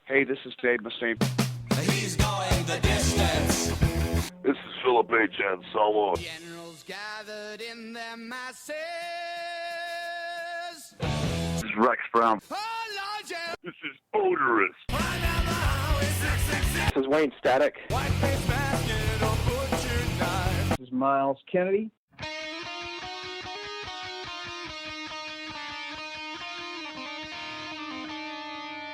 Hey, this is Dave Mustaine. He's going the distance. This is Philip H. Anselmo. Generals gathered in their masses. This is Rex Brown. Oh, Lord, yeah. This is Odorous. This is Wayne Static. White face basket or butcher knife. This is Miles Kennedy.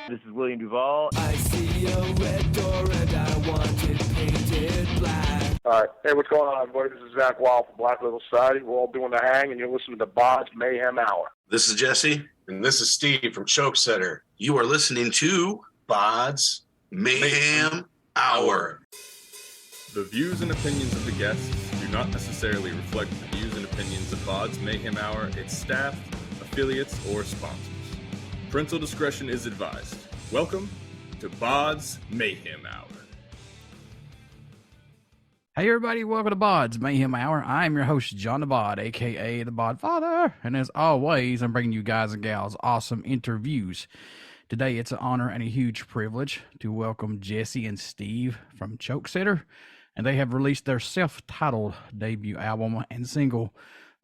This is William Duvall. I see a red door and I want it painted black. All right. Hey, what's going on, everybody? This is Zach Wild from Black Label Society. We're all doing the hang, and you're listening to BODS Mayhem Hour. This is Jessi. And this is Steve from Chokesetter. You are listening to BODS Mayhem Hour. The views and opinions of the guests do not necessarily reflect the views and opinions of BODS Mayhem Hour, its staff, affiliates, or sponsors. Parental discretion is advised. Welcome to BODS Mayhem Hour. Hey everybody, welcome to BODS Mayhem Hour. I'm your host, John the Bod, aka the Bod Father, and as always, I'm bringing you guys and gals awesome interviews. Today, it's an honor and a huge privilege to welcome Jessi and Steve from Chokesetter, and they have released their self-titled debut album and single,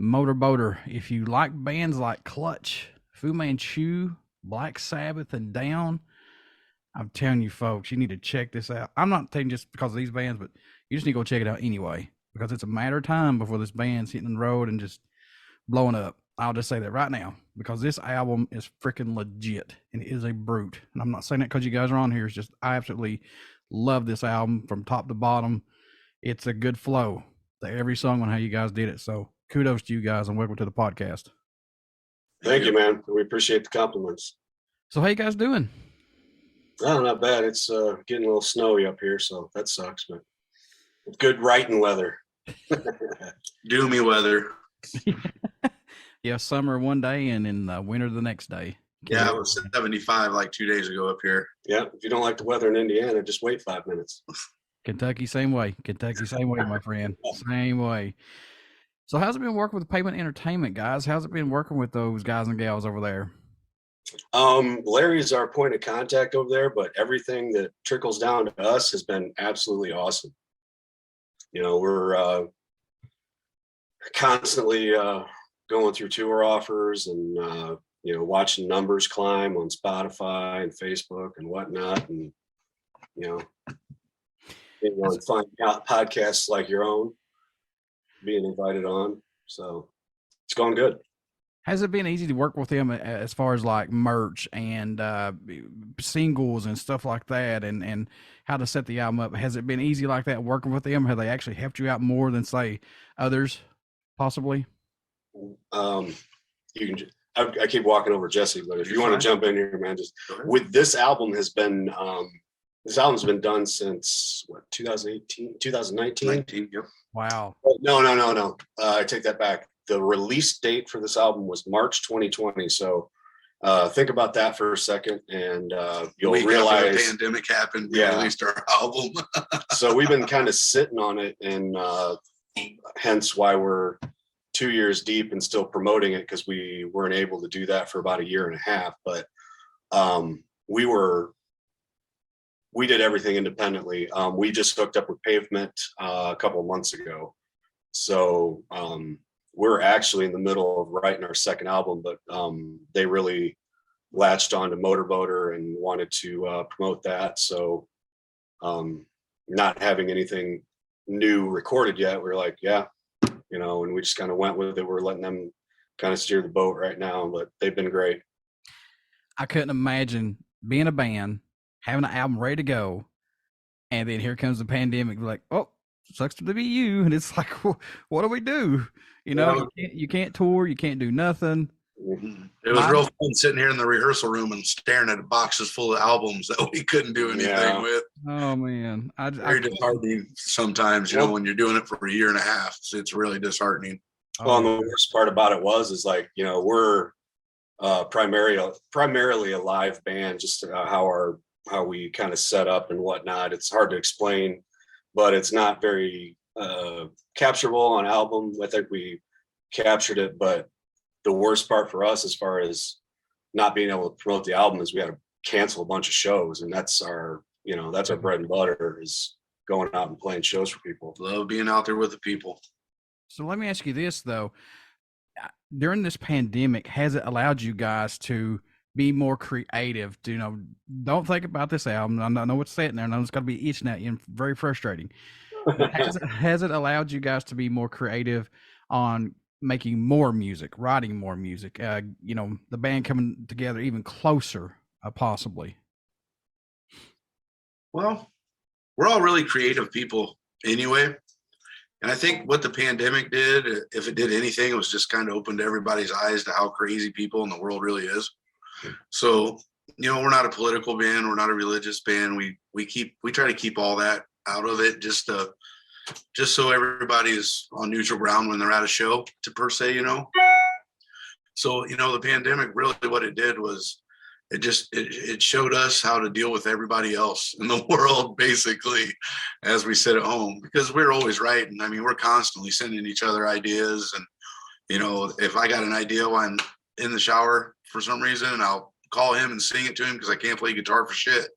MotorBoater. If you like bands like Clutch, Fu Manchu, Black Sabbath, and Down, I'm telling you folks, you need to check this out. I'm not saying just because of these bands, but you just need to go check it out anyway, because it's a matter of time before this band's hitting the road and just blowing up. I'll just say that right now, because this album is freaking legit and it is a brute. And I'm not saying that because you guys are on here. It's just, I absolutely love this album from top to bottom. It's a good flow to every song on how you guys did it. So kudos to you guys and welcome to the podcast. Thank you, man. We appreciate the compliments. So how you guys doing? Oh, not bad. It's getting a little snowy up here, so that sucks, but good writing weather. Doomy weather. Yeah, summer one day and in winter the next day. Yeah, it was 75 like 2 days ago up here. Yeah, if you don't like the weather in Indiana, just wait 5 minutes. Kentucky, same way. Kentucky, same way, my friend. Same way. So how's it been working with Pavement Entertainment, guys? How's it been working with those guys and gals over there? Larry's our point of contact over there, but everything that trickles down to us has been absolutely awesome. You know, we're constantly going through tour offers and, you know, watching numbers climb on Spotify and Facebook and whatnot. And, you know, find out podcasts like your own, being invited on. So it's going good. Has it been easy to work with them as far as like merch and singles and stuff like that, and how to set the album up? Has it been easy like that working with them? Have they actually helped you out more than say others possibly? You can. I keep walking over Jessi, but if you want to jump in here, man, just with this album has been this album's been done since what, 2018, 2019? 19, yep. Wow. No. I take that back. The release date for this album was March 2020. So think about that for a second, and you'll realize the pandemic happened. We released our album. So we've been kind of sitting on it, and hence why we're 2 years deep and still promoting it, because we weren't able to do that for about a year and a half. But we did everything independently. We just hooked up with Pavement a couple of months ago. So we're actually in the middle of writing our second album, but they really latched on to MotorBoater and wanted to promote that. So not having anything new recorded yet, we're like, yeah, you know, and we just kind of went with it. We're letting them kind of steer the boat right now, but they've been great. I couldn't imagine being a band, having an album ready to go, and then here comes the pandemic. We're like, oh, sucks to be you. And it's like, what do we do? You know, you can't tour, you can't do nothing. It was real fun sitting here in the rehearsal room and staring at boxes full of albums that we couldn't do anything with. Oh man, very disheartening sometimes. You know, when you're doing it for a year and a half, it's really disheartening. Well, and the worst part about it is like, you know, we're primarily a live band, just how we kind of set up and whatnot. It's hard to explain, but it's not very capturable on album. I think we captured it, but the worst part for us, as far as not being able to promote the album is we had to cancel a bunch of shows, and that's our bread and butter, is going out and playing shows for people. Love being out there with the people. So let me ask you this though. During this pandemic, has it allowed you guys to be more creative? To, don't think about this album. I know it's sitting there, and I know it's got to be itching at you and very frustrating. Has it allowed you guys to be more creative on making more music, writing more music? The band coming together even closer, possibly. Well, we're all really creative people anyway. And I think what the pandemic did, if it did anything, it was just kind of opened everybody's eyes to how crazy people in the world really is. So, we're not a political band. We're not a religious band. We try to keep all that out of it, just so everybody is on neutral ground when they're at a show, per se. So, the pandemic, really what it did was it showed us how to deal with everybody else in the world, basically, as we sit at home, because we're always writing. I mean, we're constantly sending each other ideas. And, if I got an idea while I'm in the shower for some reason, I'll call him and sing it to him because I can't play guitar for shit,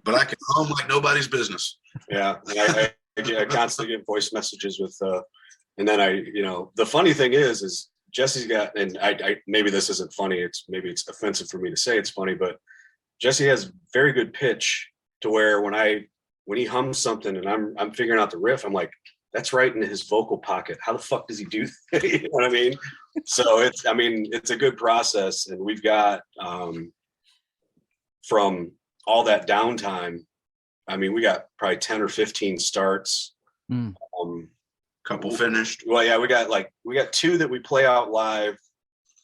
but I can hum like nobody's business. Yeah. And I constantly get voice messages with, and then the funny thing is Jesse's got, and I maybe this isn't funny. Maybe it's offensive for me to say it's funny, but Jesse has very good pitch to where when he hums something and I'm figuring out the riff, I'm like, that's right in his vocal pocket. How the fuck does he do that? You know what I mean? So it's a good process, and we've got from all that downtime. We got probably 10 or 15 starts. Couple finished. Well, yeah, we got 2 that we play out live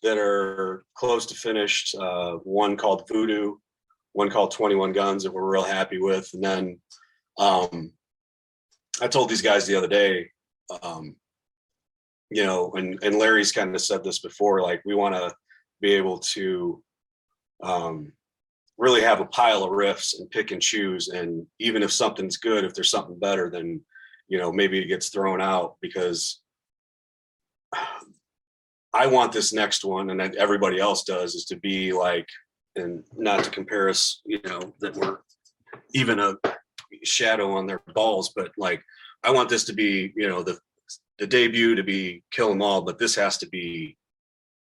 that are close to finished. One called Voodoo, one called 21 Guns that we're real happy with. And then I told these guys the other day, and Larry's kind of said this before, like, we want to be able to really have a pile of riffs and pick and choose. And even if something's good, if there's something better, then maybe it gets thrown out, because I want this next one, and everybody else does, is to be like, and not to compare us, that we're even a shadow on their balls, but like, I want this to be, the debut to be Kill 'Em All, but this has to be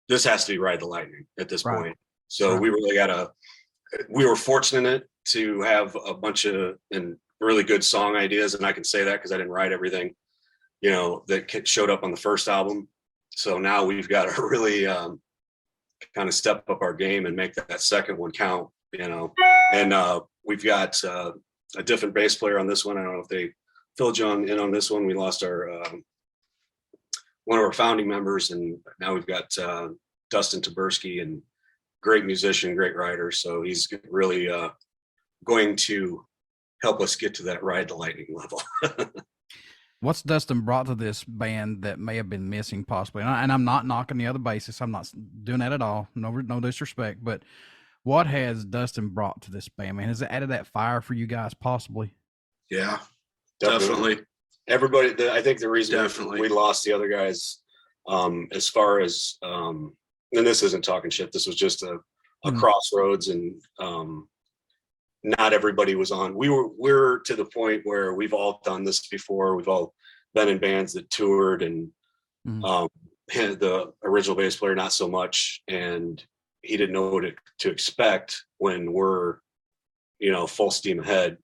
Ride the Lightning at this point. So we really we were fortunate to have a bunch of really good song ideas, and I can say that because I didn't write everything, that showed up on the first album. So now we've got to really kind of step up our game and make that second one count, and we've got a different bass player on this one. I don't know if they filled you in on this one. We lost our one of our founding members, and now we've got DUSTIN TABERSKI, and great musician, great writer. So he's really going to help us get to that Ride the Lightning level. What's Dustin brought to this band that may have been missing possibly? And I'm not knocking the other bassists. I'm not doing that at all. No disrespect, but what has Dustin brought to this band, man? Has it added that fire for you guys possibly? Yeah, definitely. Everybody, I think the reason Definitely. we lost the other guys, as far as, and this isn't talking shit, this was just a crossroads, and not everybody was on. We're to the point where we've all done this before. We've all been in bands that toured, and the original bass player not so much, and he didn't know what to expect when we're full steam ahead.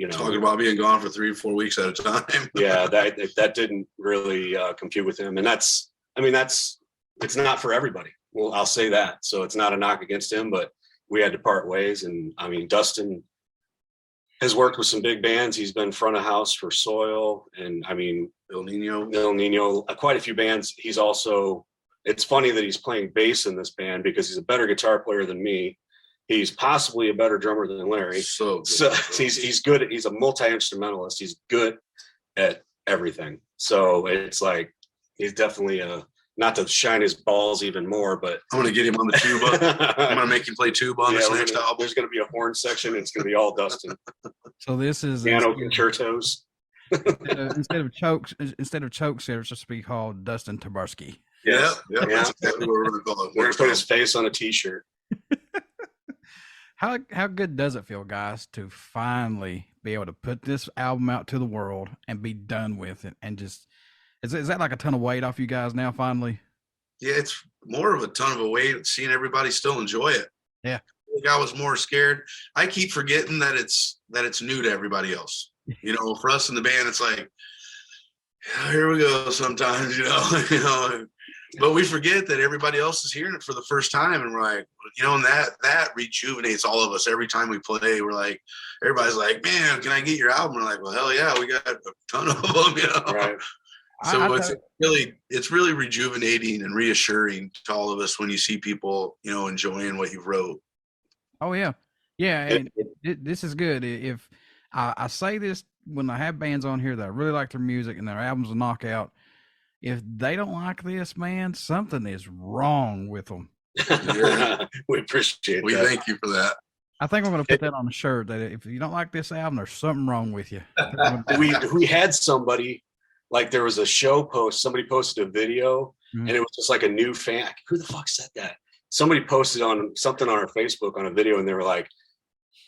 Talking about being gone for 3 or 4 weeks at a time. Yeah, that didn't really compute with him, and it's not for everybody. Well, I'll say that. So it's not a knock against him, but we had to part ways. And Dustin has worked with some big bands. He's been front of house for Soil, and El Nino, quite a few bands. He's also, it's funny that he's playing bass in this band because he's a better guitar player than me. He's possibly a better drummer than Larry. So he's good. He's a multi-instrumentalist. He's good at everything. So it's like, he's definitely not to shine his balls even more, but I'm going to get him on the tuba. I'm going to make him play tuba on this next album. There's going to be a horn section. It's going to be all Dustin. So this is piano concertos. instead of Chokesetter, it's just be called Dustin TABERSKI. Yes. Yeah. That's exactly what we're going to call it. We're going to put his face on a t-shirt. How good does it feel, guys, to finally be able to put this album out to the world and be done with it? And just is that like a ton of weight off you guys now? Finally, Yeah, it's more of a ton of a weight seeing everybody still enjoy it. Yeah. I was more scared. I keep forgetting that it's new to everybody else. You know, for us in the band, it's like, yeah, here we go. Sometimes, but we forget that everybody else is hearing it for the first time, and we're like, and that rejuvenates all of us every time we play. We're like, everybody's like, man, can I get your album? We're like, well, hell yeah, we got a ton of them, Right. So it's really rejuvenating and reassuring to all of us when you see people, enjoying what you wrote. Oh yeah, yeah. And this is good. If I say this when I have bands on here that I really like their music and their albums a knockout, if they don't like this, man, something is wrong with them. We appreciate We that. thank you for that. I think I'm going to put that on a shirt. That if you don't like this album, there's something wrong with you. We had somebody, like there was a show post, somebody posted a video and it was just like a new fan. Who the fuck said that? Somebody posted on something on our Facebook on a video and they were like,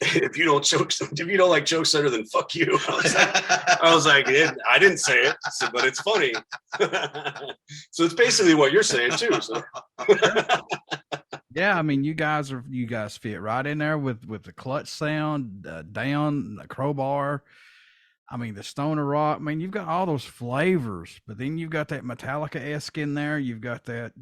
if you don't like Chokesetter, then fuck you. I was like, I didn't say it, but it's funny. So it's basically what you're saying too. So. Yeah, I mean, you guys fit right in there with the clutch sound, down, the crowbar. I mean, the stoner rock. I mean, you've got all those flavors, but then you've got that Metallica-esque in there. You've got that,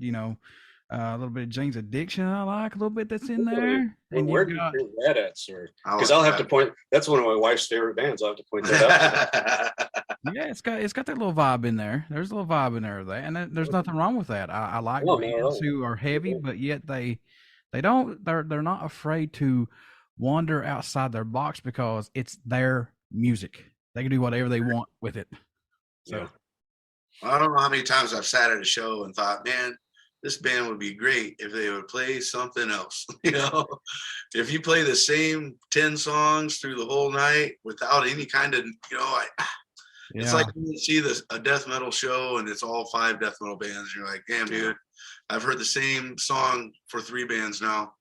a little bit of Jane's Addiction. I like a little bit that's in there. And where do you hear that at, sir? Because I'll have to point. That's one of my wife's favorite bands. I'll have to point that out. Yeah, it's got that little vibe in there. There's a little vibe in there of that, and there's nothing wrong with that. I like bands who are heavy, but yet they're not afraid to wander outside their box because it's their music. They can do whatever they want with it. So Yeah. I don't know how many times I've sat at a show and thought, man, this band would be great if they would play something else. If you play the same 10 songs through the whole night without any kind of, it's like when you see a death metal show and it's all 5 death metal bands. And you're like, damn, dude, I've heard the same song for 3 bands now.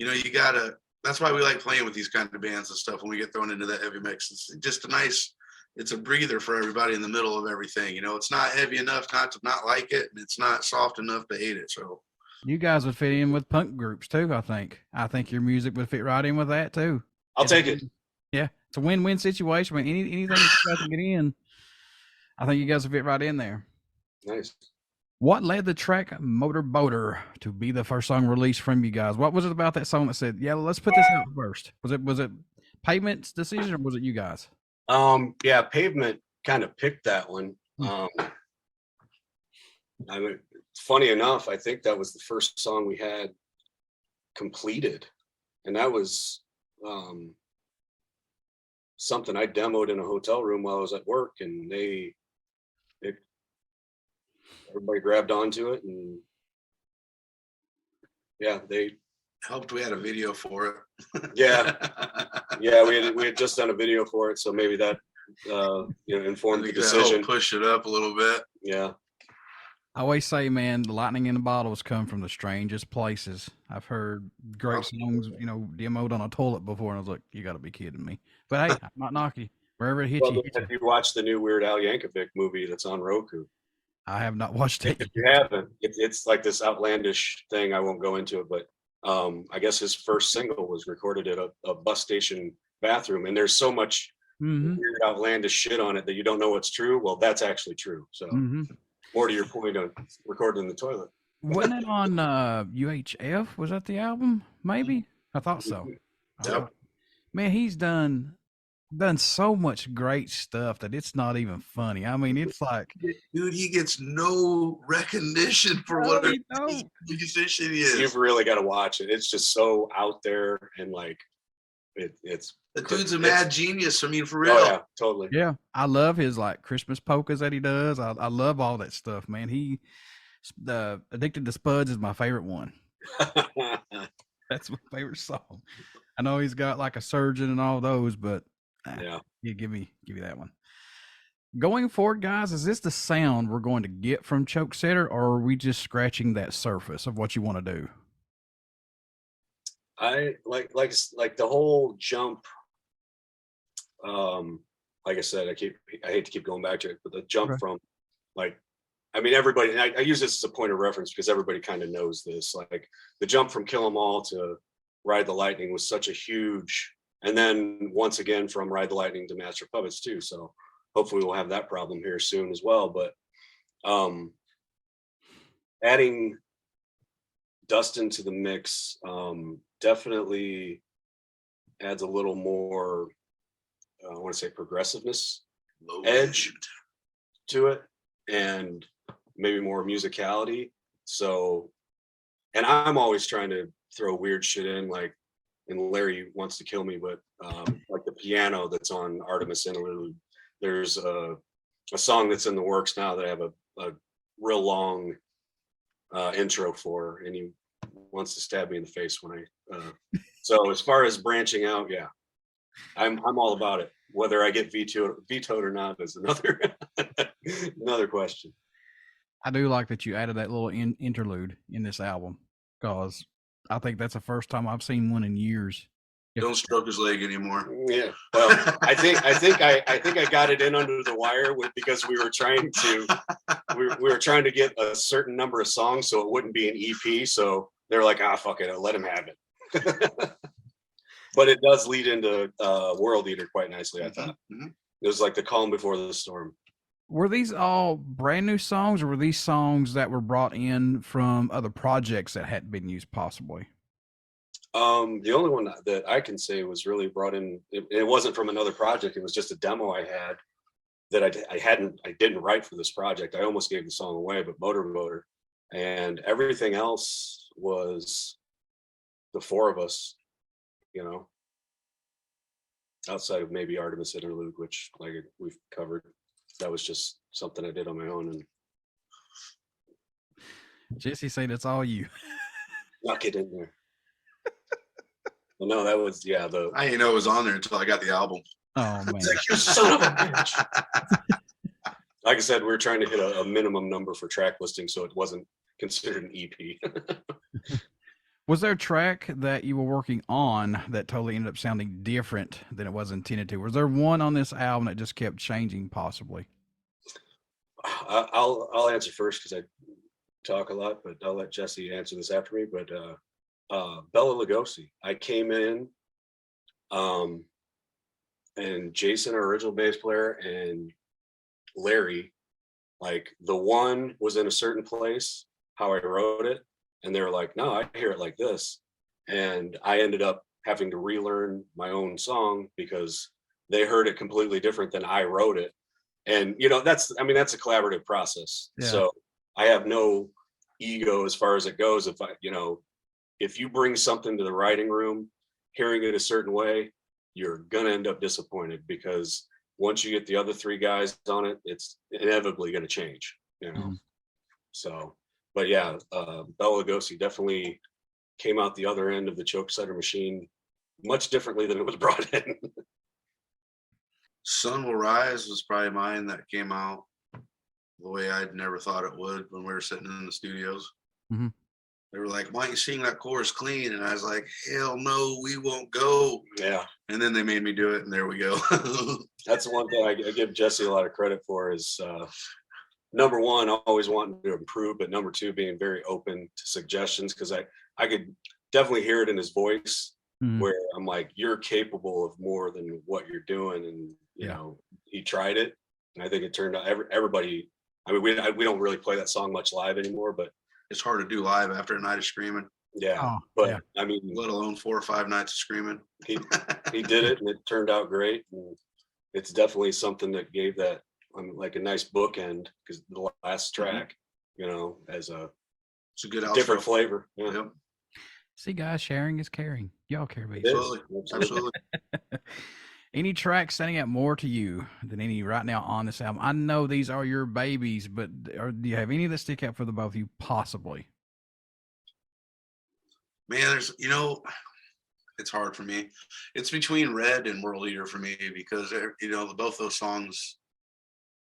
That's why we like playing with these kind of bands and stuff when we get thrown into that heavy mix. It's just it's a breather for everybody in the middle of everything. It's not heavy enough not to not like it, and it's not soft enough to hate it. So you guys would fit in with punk groups too. I think your music would fit right in with that too. I'll take it. Yeah, it's a win-win situation. Anything you guys can get in, I think you guys would fit right in there. Nice. What led the track "MotorBoater" to be the first song released from you guys? What was it about that song that said, "Yeah, let's put this out first"? Was it Pavement's decision or was it you guys? Yeah, Pavement kind of picked that one. Funny enough, I think that was the first song we had completed, and that was something I demoed in a hotel room while I was at work, and everybody grabbed onto it, and yeah, they helped. We had a video for it. Yeah, we had just done a video for it, so maybe that informed the decision. Push it up a little bit. Yeah. I always say, man, the lightning in the bottles come from the strangest places. I've heard great songs, demoed on a toilet before, and I was like, you got to be kidding me. But hey, I'm not knocking you. Wherever it hits you. Have you watched the new Weird Al Yankovic movie that's on Roku? I have not watched it. If you haven't, it's like this outlandish thing. I won't go into it, but I guess his first single was recorded at a bus station bathroom, and there's so much weird outlandish shit on it that you don't know what's true. Well, that's actually true. So more to your point on recording in the toilet. Wasn't it on UHF? Was that the album? Maybe. I thought so. Yep. Man, he's done so much great stuff that it's not even funny. I mean, it's like, dude, he gets no recognition for what a musician he is. You've really got to watch it. It's just so out there, and like it's the dude's a mad genius. I mean, for real. Oh, yeah, totally. Yeah, I love his like Christmas polkas that he does. I love all that stuff, man. The Addicted to Spuds is my favorite one. That's my favorite song. I know he's got like a surgeon and all those, but yeah, give me that one. Going forward, guys, is this the sound we're going to get from Chokesetter, or are we just scratching that surface of what you want to do? I like the whole jump. Like I said, I hate to keep going back to it, but the jump Okay. from like, I mean, everybody, and I use this as a point of reference because everybody kind of knows this. Like the jump from Kill 'Em All to Ride the Lightning was such a huge, and then once again from Ride the Lightning to Master of Puppets too. So hopefully we'll have that problem here soon as well. But adding Dustin to the mix definitely adds a little more, I want to say progressiveness, edge to it, and maybe more musicality. So, and I'm always trying to throw weird shit in, like, and Larry wants to kill me, but like the piano that's on Artemis Interlude, there's a song that's in the works now that I have a real long intro for, and he wants to stab me in the face when I so as far as branching out, yeah, I'm all about it. Whether I get vetoed or not is another another question. I do like that you added that little interlude in this album, because I think that's the first time I've seen one in years. Don't stroke his leg anymore. Yeah, well, I think I got it in under the wire because we were trying to get a certain number of songs so it wouldn't be an EP. So they're like, fuck it, I'll let him have it. But it does lead into World Eater quite nicely, I thought. Mm-hmm. It was like the calm before the storm. Were these all brand new songs, or were these songs that were brought in from other projects that hadn't been used possibly? The only one that I can say was really brought in, it wasn't from another project. It was just a demo I had that I didn't write for this project. I almost gave the song away, but MotorBoater, and everything else was the four of us, you know, outside of maybe Artemis Interlude, which like we've covered. That was just something I did on my own. And Jessi said it's all you. Knock it in there. Well, no, that was, yeah. I didn't know it was on there until I got the album. Oh man, like, you son of a bitch. Like I said, we were trying to hit a minimum number for track listing, so it wasn't considered an EP. Was there a track that you were working on that totally ended up sounding different than it was intended to? Was there one on this album that just kept changing, possibly? I'll answer first because I talk a lot, but I'll let Jessi answer this after me. But Bela Lugosi, I came in, and Jason, our original bass player, and Larry, like the one was in a certain place, how I wrote it. And they were like, no, I hear it like this. And I ended up having to relearn my own song because they heard it completely different than I wrote it. And, you know, that's a collaborative process. Yeah. So I have no ego as far as it goes. If you bring something to the writing room, hearing it a certain way, you're going to end up disappointed because once you get the other three guys on it, it's inevitably going to change, you know? Mm-hmm. So, but yeah, Bela Lugosi definitely came out the other end of the Chokesetter machine much differently than it was brought in. Sun Will Rise was probably mine that came out the way I'd never thought it would when we were sitting in the studios. Mm-hmm. They were like, why don't you sing that chorus clean? And I was like, hell no, we won't go. Yeah. And then they made me do it, and there we go. That's the one thing I give Jessi a lot of credit for is number one, always wanting to improve, but number two, being very open to suggestions, because I could definitely hear it in his voice, mm-hmm. where I'm like, you're capable of more than what you're doing. And, you know, he tried it, and I think it turned out everybody, I mean, we don't really play that song much live anymore, but it's hard to do live after a night of screaming. Yeah. But I mean, let alone 4 or 5 nights of screaming. He did it, and it turned out great. And it's definitely something that gave that like a nice bookend, because the last track, you know, as it's a good different flavor. Yeah. Yep. See, guys, sharing is caring. Y'all care about Absolutely. Any track standing out more to you than any right now on this album? I know these are your babies, but do you have any that stick out for the both of you, possibly? Man, it's hard for me. It's between Red and World Eater for me, because, both those songs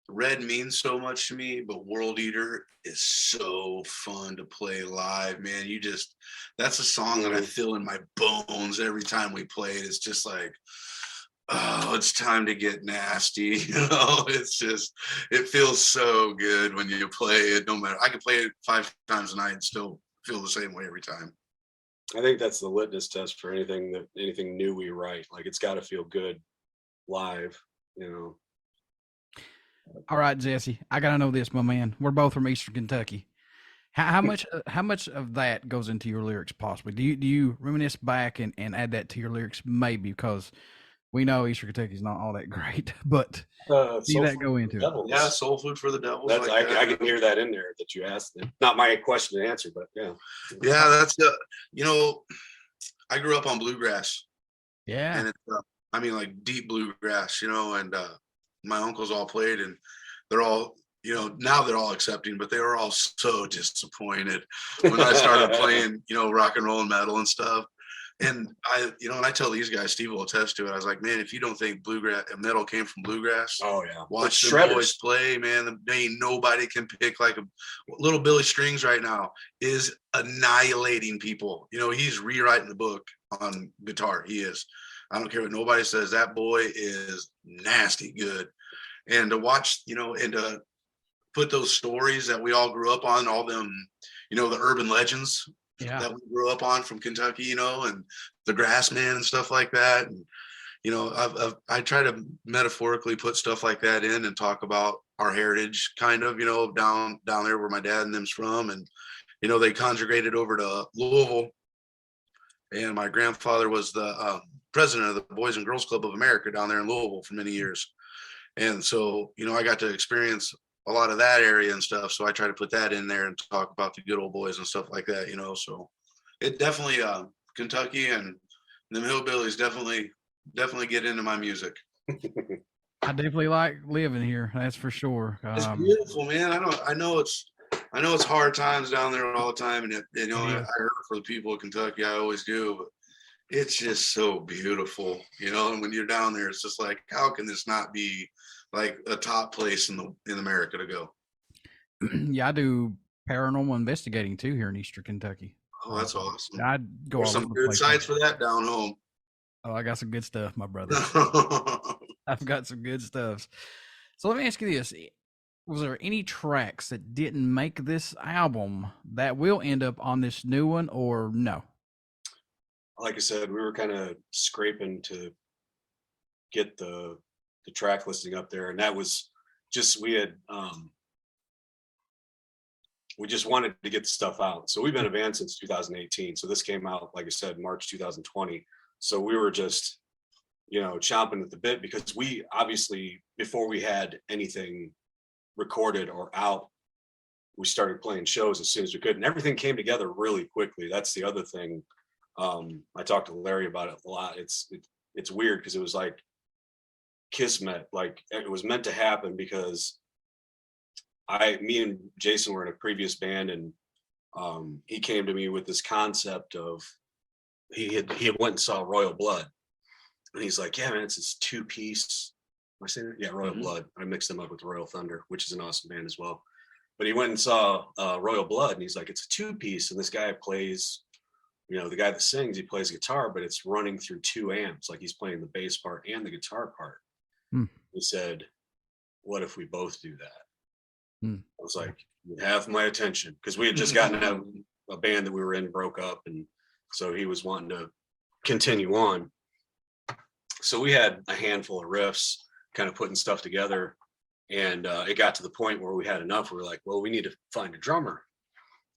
Red means so much to me, but World Eater is so fun to play live, man. That's a song that I feel in my bones every time we play it. It's just like, oh, it's time to get nasty. It feels so good when you play it. No matter, I can play it 5 times a night and still feel the same way every time. I think that's the litmus test for anything new we write. Like, it's got to feel good live, All right, Jessi, I gotta know this, my man. We're both from Eastern Kentucky. How much of that goes into your lyrics? Possibly, do you reminisce back and add that to your lyrics? Maybe, because we know Eastern Kentucky is not all that great, but see that go into it. Yeah, soul food for the devils. I can hear that in there that you asked. Not my question to answer, but yeah. Yeah, that's I grew up on bluegrass. Yeah, and it's like deep bluegrass, and my uncles all played, and they're all, now they're all accepting, but they were all so disappointed when I started playing, rock and roll and metal and stuff. And I tell these guys, Steve will attest to it. I was like, man, if you don't think bluegrass and metal came from bluegrass, oh yeah, watch the boys play, man. Ain't nobody can pick like a little Billy Strings right now is annihilating people. He's rewriting the book on guitar. He is. I don't care what nobody says. That boy is nasty good. And to watch, and to put those stories that we all grew up on, all them, the urban legends that we grew up on from Kentucky, and the Grassman and stuff like that. And, I try to metaphorically put stuff like that in and talk about our heritage kind of, down there where my dad and them's from. And, they conjugated over to Louisville. And my grandfather was the president of the Boys and Girls Club of America down there in Louisville for many years. And so, I got to experience a lot of that area and stuff. So I try to put that in there and talk about the good old boys and stuff like that, so it definitely, Kentucky and them hillbillies definitely get into my music. I definitely like living here. That's for sure. It's beautiful, man. I know it's hard times down there all the time. And I hurt for the people of Kentucky. I always do, but it's just so beautiful, and when you're down there, it's just like, how can this not be like a top place in America to go? Yeah, I do paranormal investigating too here in Eastern Kentucky. Oh, that's awesome. I'd go all some good sites for that down home. Oh, I got some good stuff, my brother. I've got some good stuff. So let me ask you this. Was there any tracks that didn't make this album that will end up on this new one, or no? Like I said, we were kind of scraping to get the track listing up there, and that was just, we just wanted to get the stuff out. So we've been a band since 2018. So this came out, like I said, March 2020. So we were just, chomping at the bit, because we obviously, before we had anything recorded or out, we started playing shows as soon as we could, and everything came together really quickly. That's the other thing. I talked to Larry about it a lot. It's weird because it was like kismet, like it was meant to happen, because me and Jason were in a previous band, and he came to me with this concept of, he had went and saw Royal Blood, and he's like, yeah, man, it's this 2-piece. Am I saying that? Yeah, Royal Blood. I mixed them up with Royal Thunder, which is an awesome band as well. But he went and saw Royal Blood, and he's like, it's a 2-piece, and this guy plays, the guy that sings, he plays guitar, but it's running through 2 amps, like he's playing the bass part and the guitar part. He said, what if we both do that? I was like, you have my attention, because we had just gotten out of a band that we were in, broke up, and so he was wanting to continue on. So we had a handful of riffs, kind of putting stuff together, and it got to the point where we had enough. We were like, well, we need to find a drummer.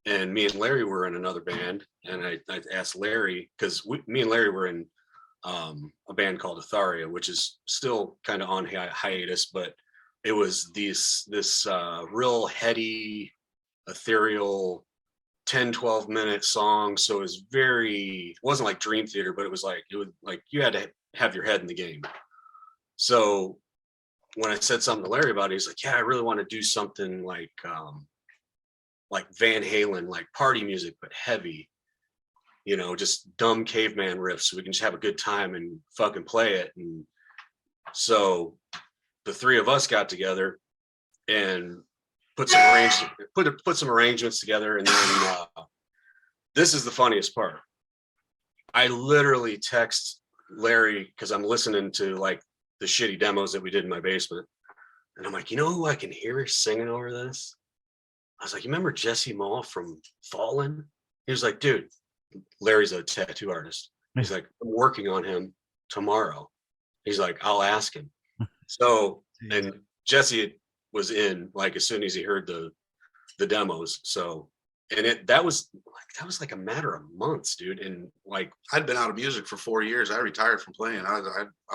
And me and Larry were in another band, and I asked Larry, because me and Larry were in a band called Atharia, which is still kind of on hiatus, but it was this real heady, ethereal 10-12 minute song. So it wasn't like Dream Theater, but it was like you had to have your head in the game. So when I said something to Larry about it, he's like, yeah, I really want to do something like Van Halen, like party music, but heavy, just dumb caveman riffs, so we can just have a good time and fucking play it. And so the 3 of us got together, and put some arrangements together. And then this is the funniest part. I literally text Larry because I'm listening to like the shitty demos that we did in my basement. And I'm like, you know who I can hear singing over this? I was like, you remember Jessi Maule from Fallen? He was like, dude, Larry's a tattoo artist. He's like, I'm working on him tomorrow. He's like, I'll ask him. So, and Jessi was in like as soon as he heard the demos. So, and that was like a matter of months, dude. And like I'd been out of music for 4 years. I retired from playing. I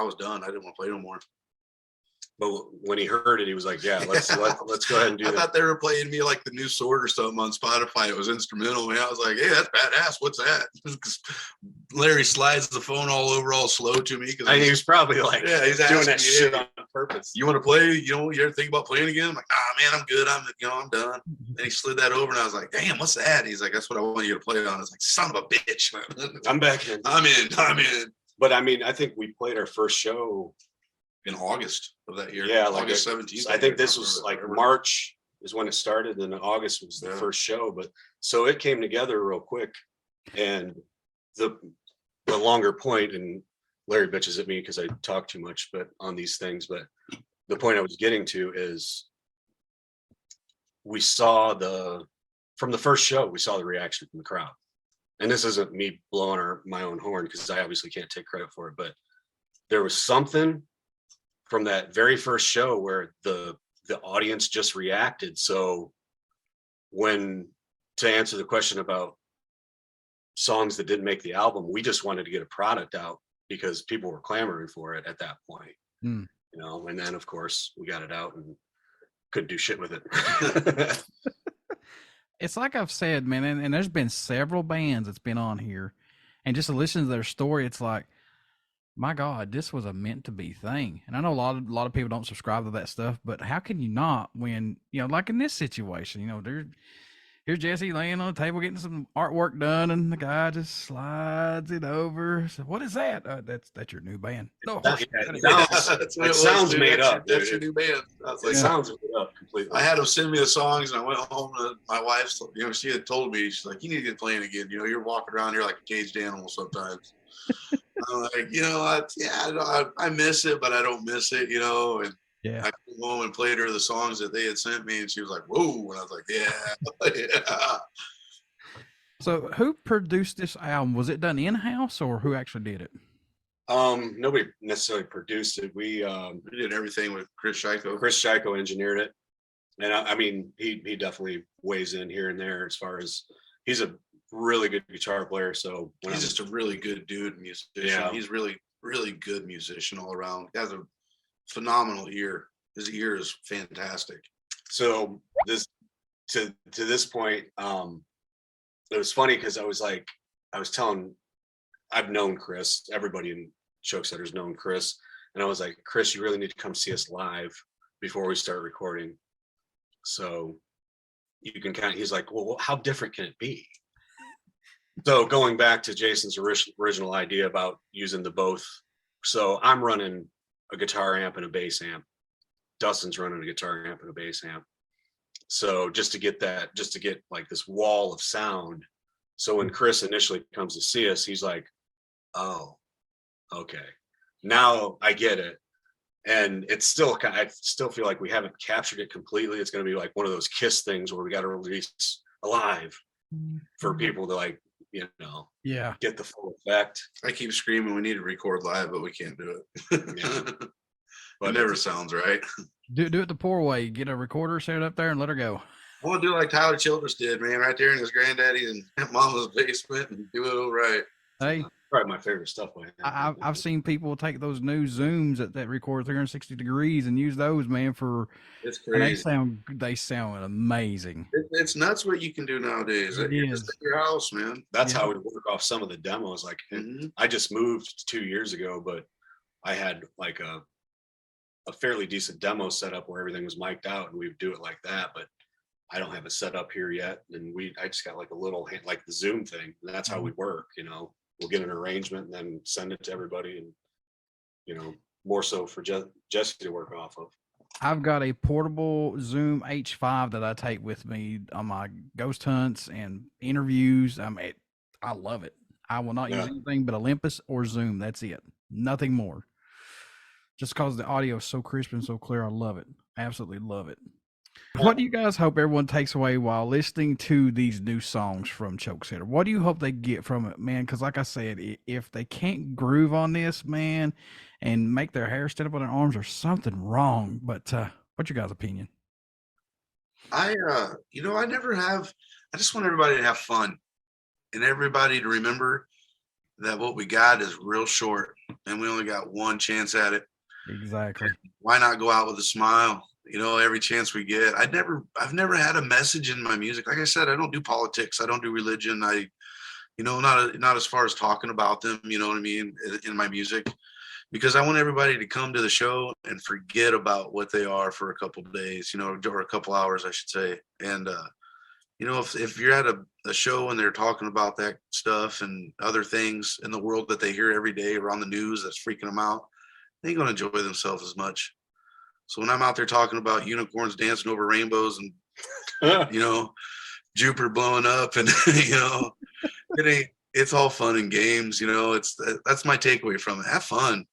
was done. I didn't want to play no more. But when he heard it, he was like, yeah, let's go ahead and do that. I thought they were playing me like the new Sword or something on Spotify. It was instrumental. Man, I was like, hey, that's badass. What's that? Larry slides the phone all over, all slow to me. I think he was probably like, yeah, he's doing that me, shit hey, on purpose. You want to play? You ever think about playing again? I'm like, man, I'm good. I'm done. And he slid that over, and I was like, damn, what's that? He's like, that's what I want you to play it on. I was like, son of a bitch, man. I'm back in. I'm in. But I mean, I think we played our first show in August of that year. Yeah, like August 17th. I think this was like March is when it started, and August was the first show. But so it came together real quick. And the longer point, and Larry bitches at me because I talk too much, but on these things. But the point I was getting to is we saw from the first show, we saw the reaction from the crowd. And this isn't me blowing my own horn because I obviously can't take credit for it, but there was something from that very first show where the audience just reacted. So to answer the question about songs that didn't make the album, we just wanted to get a product out because people were clamoring for it at that point. And then of course we got it out and couldn't do shit with it. It's like I've said, man, and there's been several bands that's been on here, and just to listen to their story, it's like, my God, this was a meant to be thing. And I know a lot of people don't subscribe to that stuff, but how can you not when, like in this situation, here's Jessi laying on the table getting some artwork done, and the guy just slides it over. So what is that? That's your new band. No, it sounds made up. That's your new band. It sounds made up completely. I had him send me the songs, and I went home to my wife. She had told me, she's like, you need to get playing again. You're walking around here like a caged animal sometimes. I'm like, I miss it, but I don't miss it, and yeah. I came home and played her the songs that they had sent me, and she was like, whoa. And I was like, yeah. So who produced this album? Was it done in-house, or who actually did it? Nobody necessarily produced it. We did everything with Chris Scheiko. Chris Scheiko engineered it. And I mean, he definitely weighs in here and there as far as he's a really good guitar player. So he's just a really good dude musician. Yeah. He's really, really good musician all around. He has a phenomenal ear. His ear is fantastic. So to this point, it was funny because I've known Chris, everybody in Chokesetter's known Chris. And I was like, Chris, you really need to come see us live before we start recording. So you can he's like, well, how different can it be? So going back to Jason's original idea about using the both. So I'm running a guitar amp and a bass amp. Dustin's running a guitar amp and a bass amp. So just to get like this wall of sound. So when Chris initially comes to see us, he's like, oh, okay, now I get it. And it's still I still feel like we haven't captured it completely. It's going to be like one of those Kiss things where we got to release live for people to get the full effect. I keep screaming we need to record live, but we can't do it. Yeah. But it never sounds right. Do it the poor way. Get a recorder, set it up there, and let her go. I want to do it like Tyler Childress did, man, right there in his granddaddy's and mama's basement, and do it all right. Hey, probably my favorite stuff. I've seen people take those new Zooms that record 360 degrees and use those, man, for. It's crazy. And they sound amazing. It's nuts what you can do nowadays. Just at your house, man. That's how we work off some of the demos. Like I just moved 2 years ago, but I had like a fairly decent demo set up where everything was mic'd out, and we would do it like that. But I don't have it set up here yet, and I just got like a little like the Zoom thing. And that's how we work. We'll get an arrangement and then send it to everybody, and more so for Jessi to work off of. I've got a portable Zoom H5 that I take with me on my ghost hunts and interviews. I love it. I will not use anything but Olympus or Zoom. That's it. Nothing more. Just because the audio is so crisp and so clear, I love it. Absolutely love it. What do you guys hope everyone takes away while listening to these new songs from Chokesetter? What do you hope they get from it, man? Because like I said, if they can't groove on this, man, and make their hair stand up on their arms, there's something wrong. But what's your guys' opinion? I just want everybody to have fun and everybody to remember that what we got is real short and we only got one chance at it. Exactly. Why not go out with a smile? Every chance we get. I've never had a message in my music. Like I said, I don't do politics. I don't do religion. Not as far as talking about them, you know what I mean, in my music, because I want everybody to come to the show and forget about what they are for a couple of days, or a couple hours, I should say. And, if you're at a show and they're talking about that stuff and other things in the world that they hear every day around the news that's freaking them out, they ain't going to enjoy themselves as much. So when I'm out there talking about unicorns dancing over rainbows and, Jupiter blowing up and, it's all fun and games, that's my takeaway from it. Have fun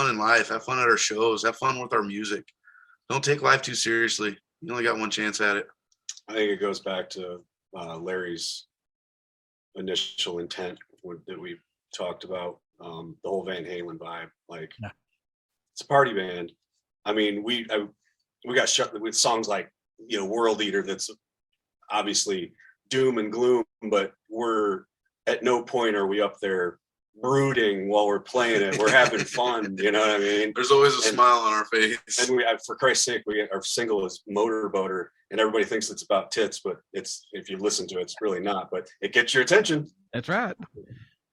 in life, have fun at our shows, have fun with our music. Don't take life too seriously. You only got one chance at it. I think it goes back to Larry's initial intent that we talked about, the whole Van Halen vibe. It's a party band. I mean, we got shut with songs like, World Eater, that's obviously doom and gloom, but we're at no point are we up there brooding while we're playing it. We're having fun, you know what I mean? There's always a smile on our face. And for Christ's sake, our single is MotorBoater, and everybody thinks it's about tits, but if you listen to it, it's really not, but it gets your attention. That's right.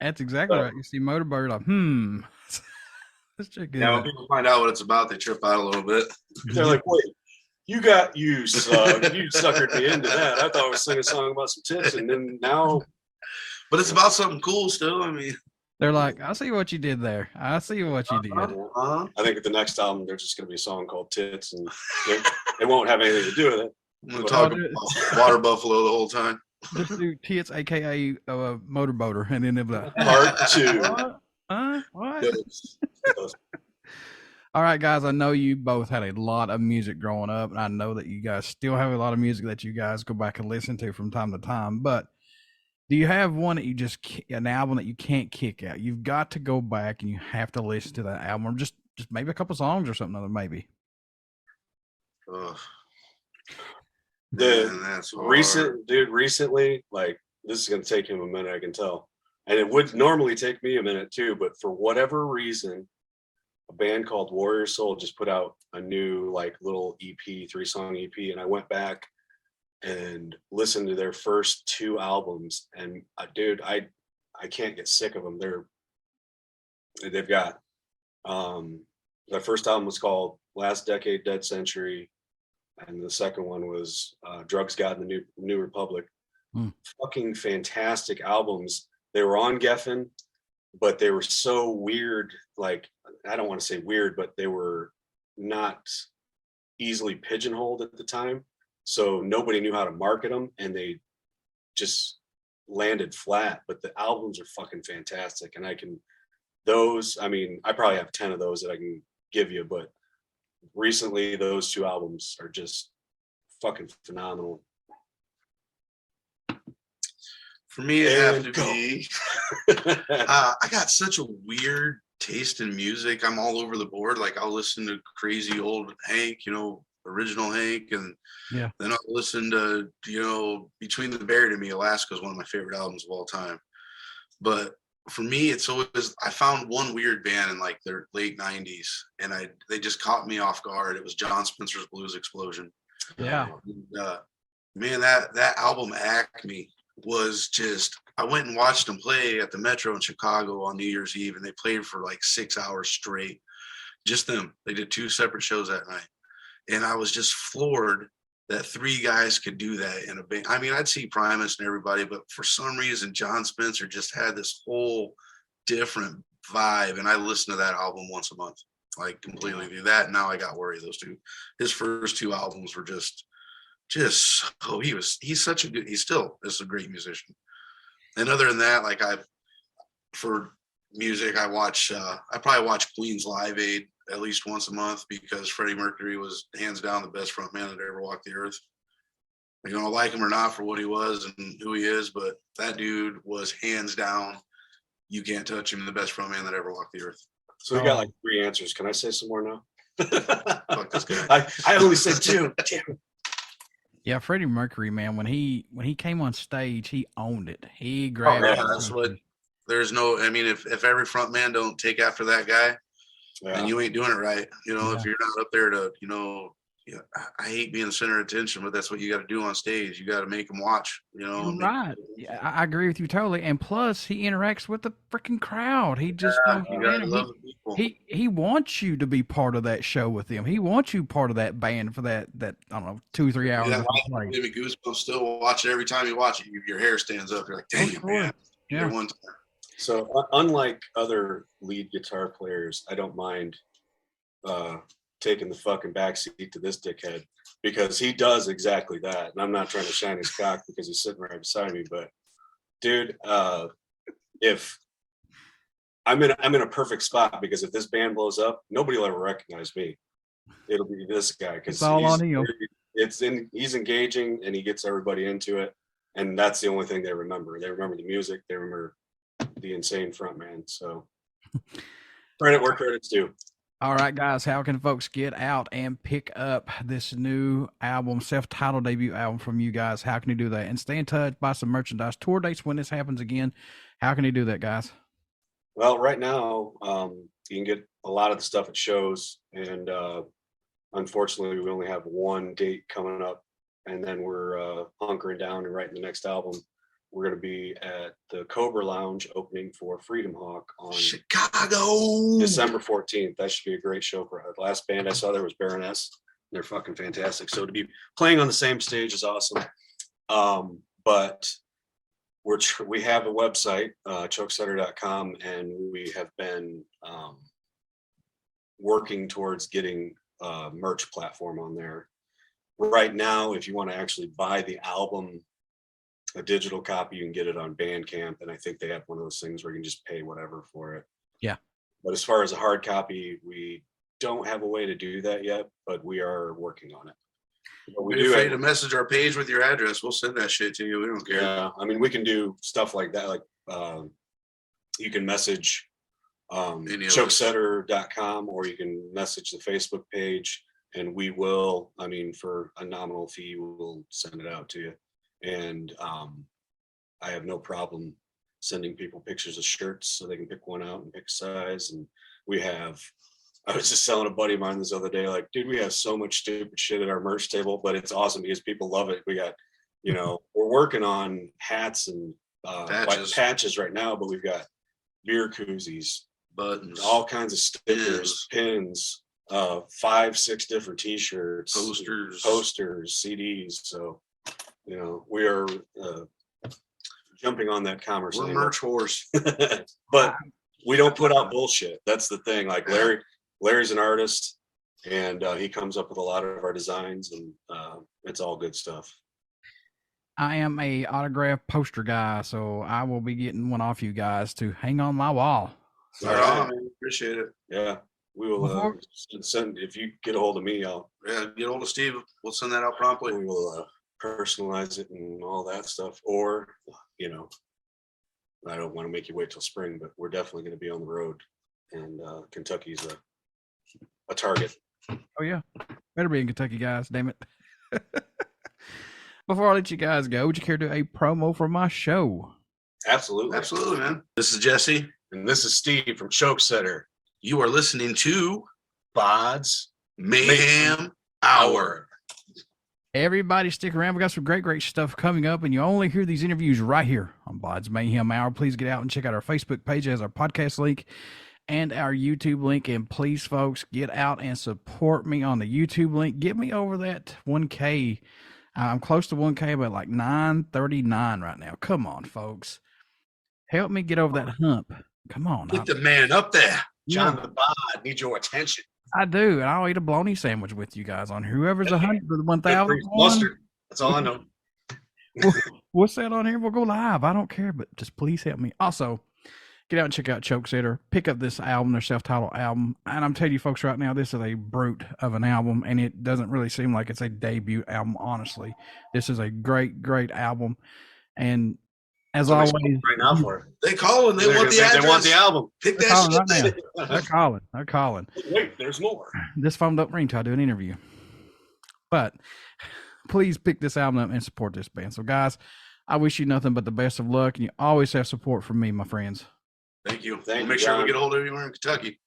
That's exactly right. You see MotorBoater, like, Let's check it out. When people find out what it's about, they trip out a little bit. They're like, wait, you suckered me into that. I thought I was singing a song about some tits, and then now. But it's about something cool still. I mean, they're like, I see what you did there. I see what you did. I think at the next album, there's just going to be a song called Tits, and it won't have anything to do with it. I'm going to talk about water buffalo the whole time. Just do Tits, a.k.a. MotorBoater, and then they'll be like, Part 2. What? All right, guys, I know you both had a lot of music growing up, and I know that you guys still have a lot of music that you guys go back and listen to from time to time, but do you have one that an album that you can't kick out? You've got to go back and you have to listen to that album, or just maybe a couple songs or something other, maybe. Recently, like, this is going to take him a minute, I can tell. And it would normally take me a minute too, but for whatever reason, a band called Warrior Soul just put out a new little EP, 3-song EP, and I went back and listened to their first 2 albums, and dude, I can't get sick of them. They've got their first album was called Last Decade, Dead Century, and the second one was Drugs, God, and the New Republic. Fucking fantastic albums. They were on Geffen, but they were so weird. I don't want to say weird, but they were not easily pigeonholed at the time. So nobody knew how to market them, and they just landed flat. But the albums are fucking fantastic. And I probably have 10 of those that I can give you, but recently those 2 albums are just fucking phenomenal. For me, it have to be. I got such a weird taste in music. I'm all over the board. Like, I'll listen to crazy old Hank, original Hank, and then I'll listen to, Between the Buried and Me. Alaska is one of my favorite albums of all time. But for me, it's always, I found one weird band in their late 90s, and they just caught me off guard. It was John Spencer's Blues Explosion. Yeah. And, man, that album Acme was just, I went and watched them play at the Metro in Chicago on New Year's Eve, and they played for 6 hours straight. Just them. They did 2 separate shows that night. And I was just floored that 3 guys could do that in a band. I mean, I'd see Primus and everybody, but for some reason, John Spencer just had this whole different vibe. And I listen to that album once a month. like completely do that. Now I got worried. Those two, his first two albums were just oh, he's such a good, he's still is a great musician. And other than that, like for music, I probably watch Queen's Live Aid at least once a month because Freddie Mercury was hands down the best front man that ever walked the earth. You know, like him or not for what he was and who he is, but that dude was hands down, you can't touch him, the best front man that ever walked the earth. So we got like 3 answers. Can I say some more now? Fuck this guy. I only said 2. Damn it. Yeah, Freddie Mercury, man, when he came on stage, he owned it. He grabbed yeah, that's what. There's no. I mean, if every front man don't take after that guy, then you ain't doing it right. You know, if you're not up there to, you know, I hate being the center of attention, but that's what you got to do on stage. You got to make them watch. You know, right? Yeah, I agree with you totally. And plus, he interacts with the freaking crowd. He just you gotta love the people. He wants you to be part of that show with him. He wants you part of that band for that I don't know 2-3 hours. Yeah, give me goosebumps. Still watch it every time you watch it. Your hair stands up. You're like, dang, man. Yeah. One time. So unlike other lead guitar players, I don't mind taking the fucking backseat to this dickhead because he does exactly that. And I'm not trying to shine his cock because he's sitting right beside me, but dude, if I'm in a perfect spot because if this band blows up, nobody will ever recognize me. It'll be this guy because he's engaging and he gets everybody into it, and that's the only thing they remember. They remember the music. They remember the insane front man. So credit where credit's due. All right, guys, how can folks get out and pick up this new album, self-titled debut album from you guys? How can you do that? And stay in touch, buy some merchandise, tour dates when this happens again. How can you do that, guys? Well, right now, you can get a lot of the stuff at shows, and unfortunately, we only have one date coming up, and then we're hunkering down and writing the next album. We're going to be at the Cobra Lounge opening for Freedom Hawk on Chicago, December 14th. That should be a great show. For the last band I saw there was Baroness. They're fucking fantastic. So to be playing on the same stage is awesome. But we have a website, chokesetter.com, and we have been working towards getting a merch platform on there. Right now, if you want to actually buy the album, a digital copy, you can get it on Bandcamp, and I think they have one of those things where you can just pay whatever for it. Yeah. But as far as a hard copy, we don't have a way to do that yet, but we are working on it. But we do free to message our page with your address. We'll send that shit to you. We don't care. Yeah, I mean, we can do stuff like that. Like you can message chokesetter.com, or you can message the Facebook page, and we will, I mean, for a nominal fee, we'll send it out to you. And I have no problem sending people pictures of shirts so they can pick one out and pick a size. And I was just telling a buddy of mine this other day, like, dude, we have so much stupid shit at our merch table, but it's awesome because people love it. We got, we're working on hats and patches right now, but we've got beer koozies, buttons, all kinds of stickers, pins, 5-6 different t-shirts, posters, CDs. So, we are jumping on that commerce. We're merch horse. But we don't put out bullshit. That's the thing. Like Larry's an artist, and he comes up with a lot of our designs, and it's all good stuff. I am a autograph poster guy, so I will be getting one off you guys to hang on my wall. All right, man. Appreciate it. Yeah, we will send. If you get a hold of me, get a hold of Steve. We'll send that out promptly. We will personalize it and all that stuff. Or, I don't want to make you wait till spring, but we're definitely going to be on the road, and Kentucky's a target. Oh yeah, better be in Kentucky, guys. Damn it. Before I let you guys go, would you care to do a promo for my show? Absolutely, man. This is Jesse, and this is Steve from Chokesetter. You are listening to BODS Mayhem Hour. Everybody stick around. We got some great stuff coming up, and you only hear these interviews right here on BODS Mayhem Hour. Please get out and check out our Facebook page. It has our podcast link and our YouTube link. And please, folks, get out and support me on the YouTube link. Get me over that 1K. I'm close to 1K, but like 939 right now. Come on, folks. Help me get over that hump. Come on. Get the man up there. John the Bod, need your attention. I do, and I'll eat a bologna sandwich with you guys on whoever's 1,000. Mustard. That's all I know. We'll say it on here. We'll go live. I don't care, but just please help me. Also, get out and check out Chokesetter. Pick up this album, their self-titled album. And I'm telling you folks right now, this is a brute of an album, and it doesn't really seem like it's a debut album, honestly. This is a great, great album. And as always, right now for it. They call and they want the address. They want the album. Pick they're that calling shit. right now. They're calling. Wait, there's more. This phone don't ring till I do an interview. But please pick this album up and support this band. So, guys, I wish you nothing but the best of luck, and you always have support from me, my friends. Thank you. Thank you, Make sure we John. get a hold of you in Kentucky.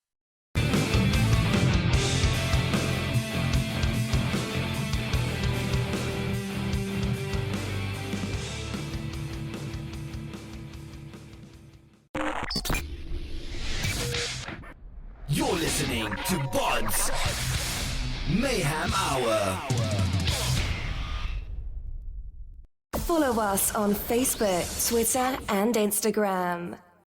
You're listening to BODS Mayhem Hour. Follow us on Facebook, Twitter, and Instagram.